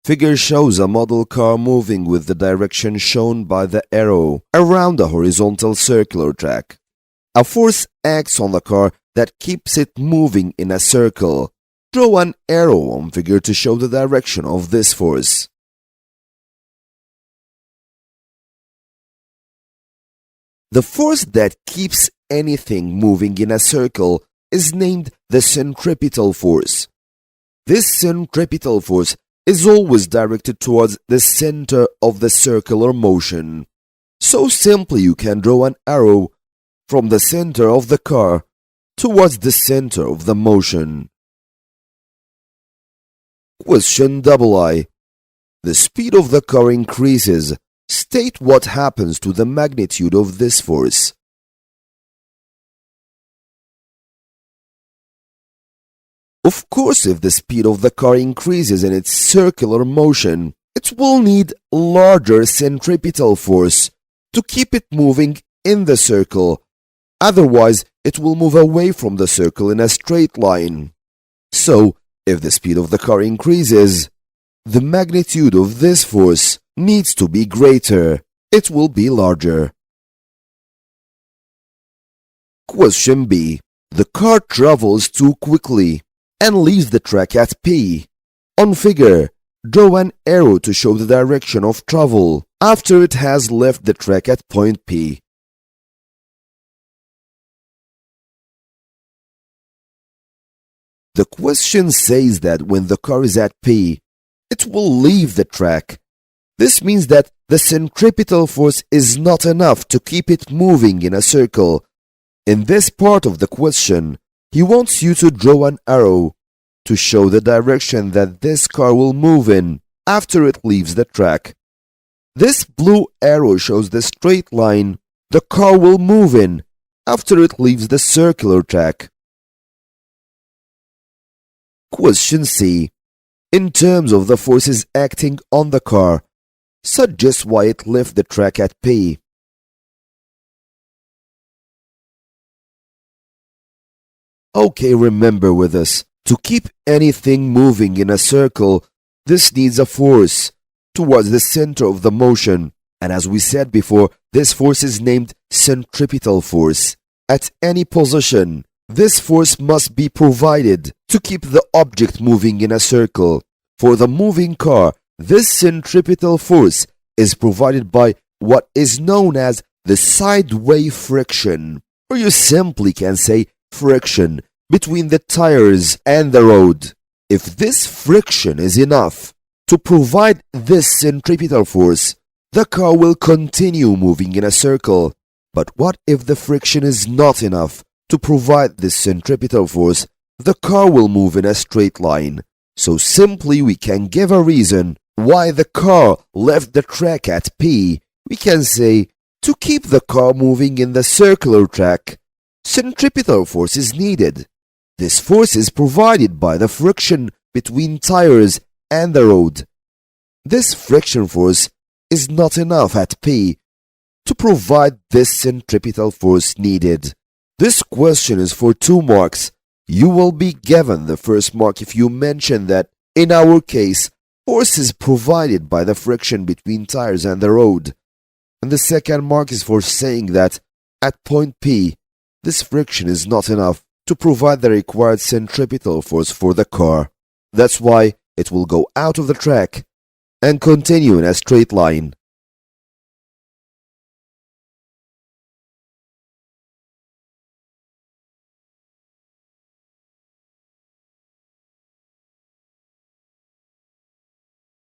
Figure shows a model car moving with the direction shown by the arrow around a horizontal circular track. A force acts on the car that keeps it moving in a circle. Draw an arrow on figure to show the direction of this force. The force that keeps anything moving in a circle is named the centripetal force. This centripetal force is always directed towards the center of the circular motion. So simply you can draw an arrow from the center of the car towards the center of the motion. Question II. The speed of the car increases. State what happens to the magnitude of this force. Of course, if the speed of the car increases in its circular motion, it will need larger centripetal force to keep it moving in the circle. Otherwise, it will move away from the circle in a straight line. So, if the speed of the car increases, the magnitude of this force needs to be greater. It will be larger. Question B. The car travels too quickly and leaves the track at P. On figure, draw an arrow to show the direction of travel after it has left the track at point P. The question says that when the car is at P, it will leave the track. This means that the centripetal force is not enough to keep it moving in a circle. In this part of the question, he wants you to draw an arrow to show the direction that this car will move in after it leaves the track. This blue arrow shows the straight line the car will move in after it leaves the circular track. Question C. In terms of the forces acting on the car, suggest why it left the track at P. Okay, remember with us, to keep anything moving in a circle, this needs a force towards the center of the motion, and as we said before, this force is named centripetal force. At any position, this force must be provided to keep the object moving in a circle. For the moving car, this centripetal force is provided by what is known as the sideway friction, or you simply can say friction between the tires and the road. If this friction is enough to provide this centripetal force, the car will continue moving in a circle. But what if the friction is not enough to provide this centripetal force? The car will move in a straight line. So simply we can give a reason why the car left the track at P. We can say, to keep the car moving in the circular track, centripetal force is needed. This force is provided by the friction between tires and the road. This friction force is not enough at P to provide this centripetal force needed. This question is for 2 marks. You will be given the first mark if you mention that, in our case, force is provided by the friction between tires and the road. And the second mark is for saying that, at point P, this friction is not enough to provide the required centripetal force for the car. That's why it will go out of the track and continue in a straight line.